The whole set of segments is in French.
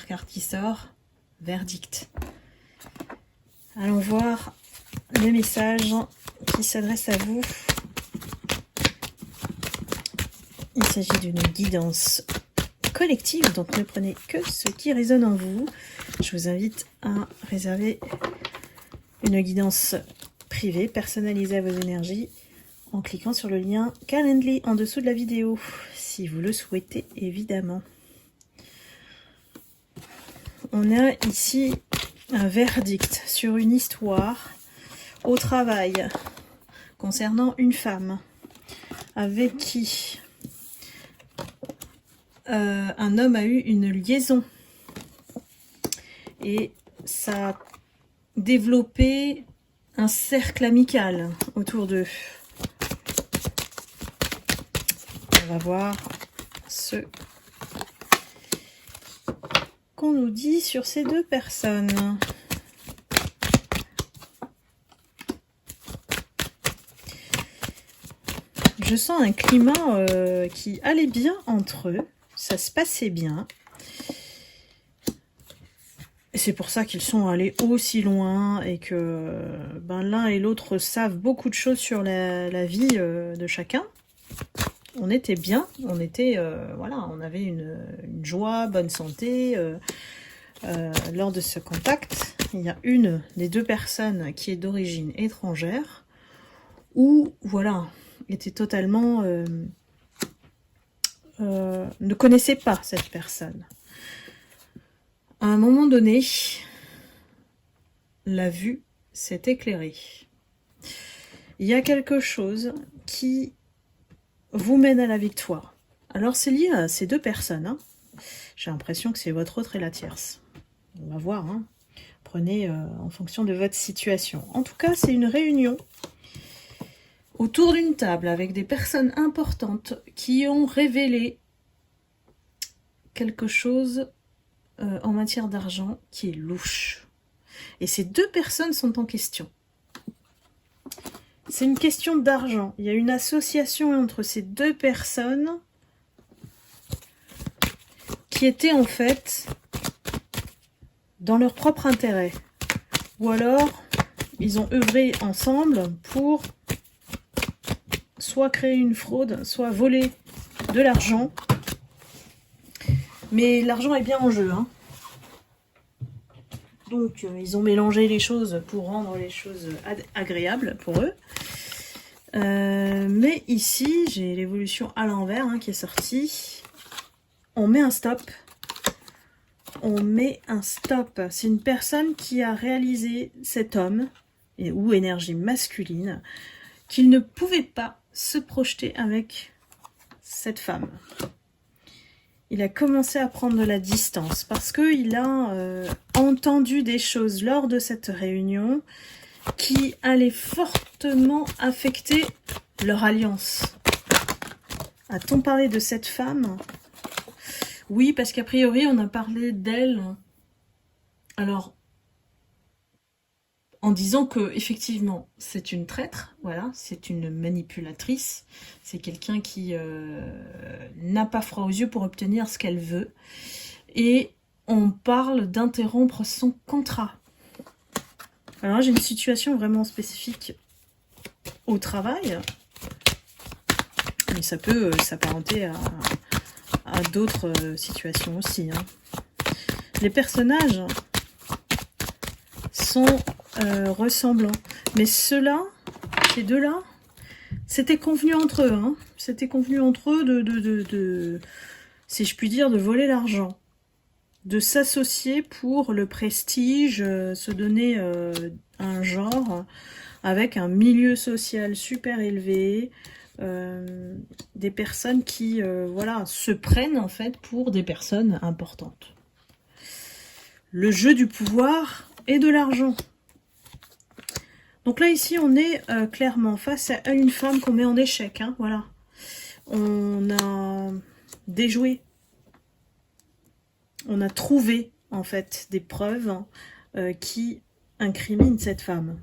carte qui sort, verdict. Allons voir le message qui s'adresse à vous. Il s'agit d'une guidance collective, donc ne prenez que ce qui résonne en vous. Je vous invite à réserver une guidance privée, personnalisée à vos énergies, en cliquant sur le lien Calendly en dessous de la vidéo, si vous le souhaitez évidemment. On a ici un verdict sur une histoire au travail concernant une femme avec qui un homme a eu une liaison et ça a développé un cercle amical autour d'eux. On va voir ce qu'on nous dit sur ces deux personnes. Je sens un climat qui allait bien entre eux, ça se passait bien. Et c'est pour ça qu'ils sont allés aussi loin et que l'un et l'autre savent beaucoup de choses sur la vie de chacun. On était bien, on était voilà, on avait une joie, bonne santé lors de ce contact. Il y a une des deux personnes qui est d'origine étrangère ou voilà, était totalement ne connaissait pas cette personne. À un moment donné, la vue s'est éclairée. Il y a quelque chose qui vous mène à la victoire. Alors c'est lié à ces deux personnes. Hein. J'ai l'impression que c'est votre autre et la tierce. On va voir. Hein. Prenez en fonction de votre situation. En tout cas, c'est une réunion autour d'une table avec des personnes importantes qui ont révélé quelque chose en matière d'argent qui est louche. Et ces deux personnes sont en question. C'est une question d'argent. Il y a une association entre ces deux personnes qui étaient en fait dans leur propre intérêt. Ou alors, ils ont œuvré ensemble pour soit créer une fraude, soit voler de l'argent. Mais l'argent est bien en jeu. Hein. Donc, ils ont mélangé les choses pour rendre les choses agréables pour eux. Mais ici, j'ai l'évolution à l'envers hein, qui est sortie. On met un stop. On met un stop. C'est une personne qui a réalisé cet homme, ou énergie masculine, qu'il ne pouvait pas se projeter avec cette femme. Il a commencé à prendre de la distance parce qu'il a entendu des choses lors de cette réunion qui allaient fortement affecter leur alliance. A-t-on parlé de cette femme? Oui, parce qu'a priori, on a parlé d'elle. Alors, en disant que effectivement c'est une traître, voilà, c'est une manipulatrice, c'est quelqu'un qui n'a pas froid aux yeux pour obtenir ce qu'elle veut, et on parle d'interrompre son contrat. Alors j'ai une situation vraiment spécifique au travail, mais ça peut s'apparenter à d'autres situations aussi. Hein. Les personnages sont ressemblants. Mais ceux-là, ces deux-là, c'était convenu entre eux. Hein. C'était convenu entre eux de, si je puis dire, de voler l'argent. De s'associer pour le prestige, se donner un genre, avec un milieu social super élevé, des personnes qui voilà, se prennent en fait pour des personnes importantes. Le jeu du pouvoir et de l'argent. Donc là, ici, on est clairement face à une femme qu'on met en échec. Hein, voilà. On a déjoué. On a trouvé, en fait, des preuves qui incriminent cette femme.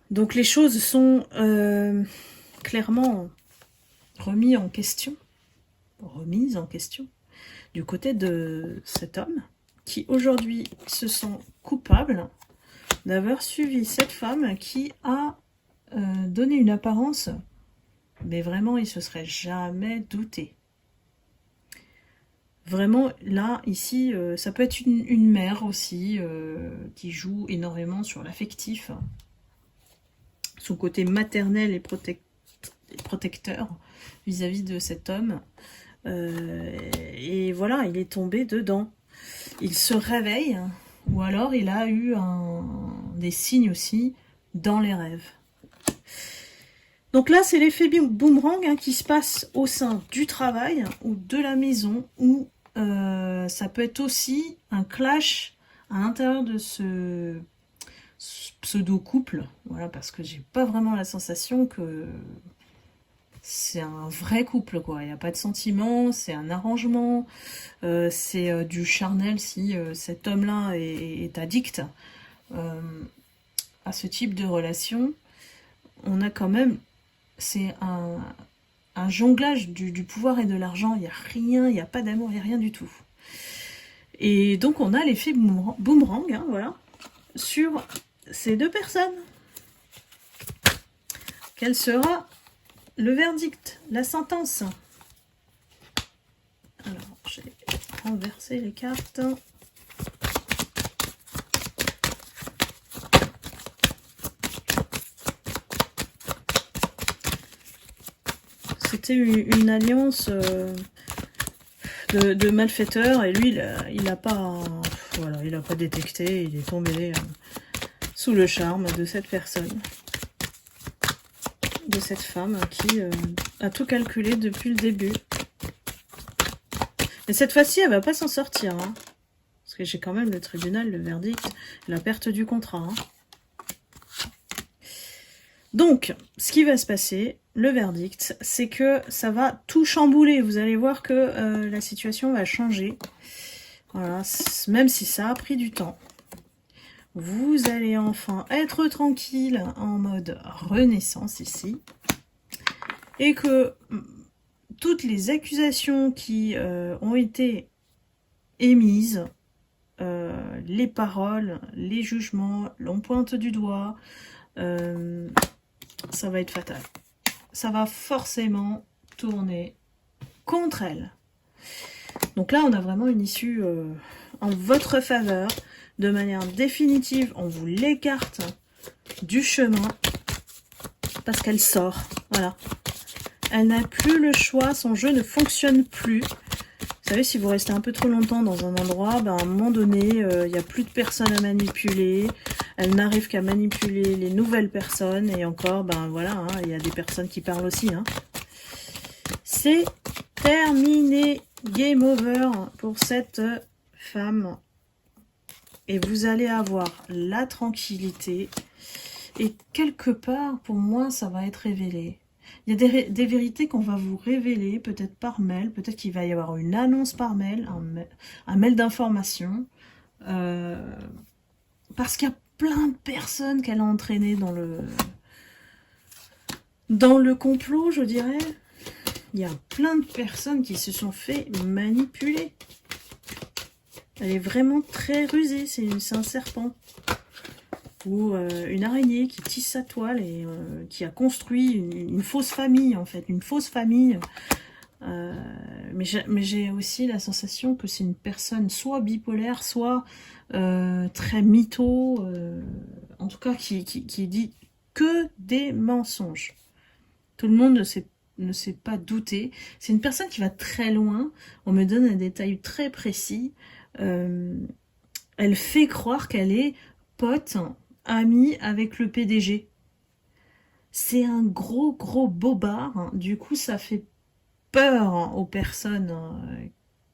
Donc les choses sont remises en question. du côté de cet homme qui aujourd'hui se sent coupable d'avoir suivi cette femme qui a donné une apparence, mais vraiment il se serait jamais douté. Vraiment, là, ici, ça peut être une mère aussi, qui joue énormément sur l'affectif, son côté maternel et protecteur vis-à-vis de cet homme. Et voilà, il est tombé dedans. Il se réveille, ou alors il a eu des signes aussi dans les rêves. Donc là, c'est l'effet boomerang hein, qui se passe au sein du travail ou de la maison, ou ça peut être aussi un clash à l'intérieur de ce pseudo-couple. Voilà, parce que j'ai pas vraiment la sensation que c'est un vrai couple, quoi. Il n'y a pas de sentiment, c'est un arrangement, c'est du charnel si cet homme-là est addict à ce type de relation. On a quand même... C'est un jonglage du pouvoir et de l'argent. Il n'y a rien, il n'y a pas d'amour, il n'y a rien du tout. Et donc on a l'effet boomerang, hein, voilà, sur ces deux personnes. Quel sera le verdict, la sentence? Alors, j'ai renversé les cartes. C'était une alliance de malfaiteurs et lui, il n'a pas, voilà, il a pas détecté, il est tombé sous le charme de cette personne, de cette femme qui a tout calculé depuis le début. Mais cette fois-ci, elle va pas s'en sortir, hein, parce que j'ai quand même le tribunal, le verdict, la perte du contrat. Hein. Donc, ce qui va se passer, le verdict, c'est que ça va tout chambouler. Vous allez voir que la situation va changer. Voilà, même si ça a pris du temps. Vous allez enfin être tranquille en mode renaissance ici. Et que toutes les accusations qui ont été émises, les paroles, les jugements, l'on pointe du doigt, ça va être fatal. Ça va forcément tourner contre elle. Donc là, on a vraiment une issue en votre faveur. De manière définitive, on vous l'écarte du chemin parce qu'elle sort. Voilà. Elle n'a plus le choix, son jeu ne fonctionne plus. Vous savez, si vous restez un peu trop longtemps dans un endroit, ben, à un moment donné, il n'y a plus de personnes à manipuler. Elle n'arrive qu'à manipuler les nouvelles personnes. Et encore, ben voilà, hein, il y a des personnes qui parlent aussi. Hein. C'est terminé. Game over pour cette femme. Et vous allez avoir la tranquillité. Et quelque part, pour moi, ça va être révélé. Il y a des vérités qu'on va vous révéler, peut-être par mail, peut-être qu'il va y avoir une annonce par mail, un mail d'information. Parce qu'il y a plein de personnes qu'elle a entraînées dans le complot, je dirais. Il y a plein de personnes qui se sont fait manipuler. Elle est vraiment très rusée, c'est un serpent. Ou une araignée qui tisse sa toile et qui a construit une fausse famille, en fait. Une fausse famille. Mais j'ai aussi la sensation que c'est une personne soit bipolaire, soit très mytho. En tout cas, qui dit que des mensonges. Tout le monde ne s'est pas douté. C'est une personne qui va très loin. On me donne un détail très précis. Elle fait croire qu'elle est pote, amie avec le PDG. C'est un gros bobard. Hein. Du coup, ça fait peur hein, aux personnes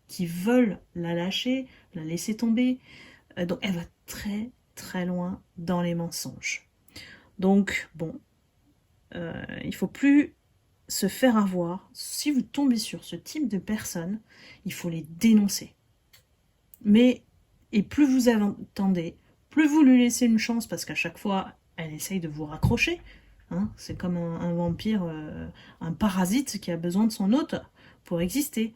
qui veulent la lâcher, la laisser tomber. Donc, elle va très loin dans les mensonges. Donc, bon, il faut plus se faire avoir. Si vous tombez sur ce type de personnes, il faut les dénoncer. Mais, et plus vous attendez, plus vous lui laissez une chance, parce qu'à chaque fois, elle essaye de vous raccrocher. Hein, c'est comme un vampire, un parasite qui a besoin de son hôte pour exister.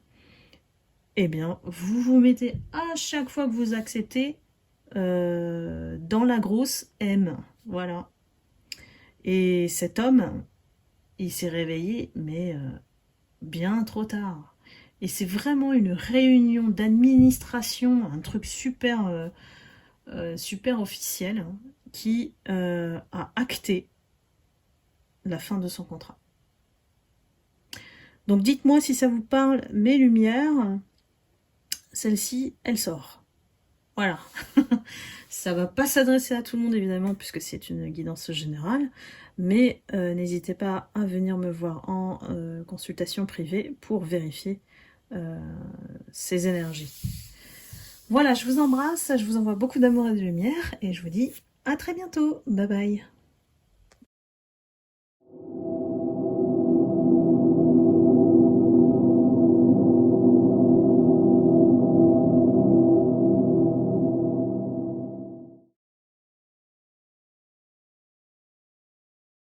eh bien, vous vous mettez à chaque fois que vous acceptez dans la grosse M. Voilà. Et cet homme, il s'est réveillé, mais bien trop tard. Et c'est vraiment une réunion d'administration, un truc super, super officiel, hein, qui a acté la fin de son contrat. Donc dites-moi si ça vous parle, mes lumières, celle-ci, elle sort. Voilà. Ça va pas s'adresser à tout le monde évidemment puisque c'est une guidance générale, mais n'hésitez pas à venir me voir en consultation privée pour vérifier ces énergies. Voilà, je vous embrasse, je vous envoie beaucoup d'amour et de lumière et je vous dis à très bientôt. Bye bye.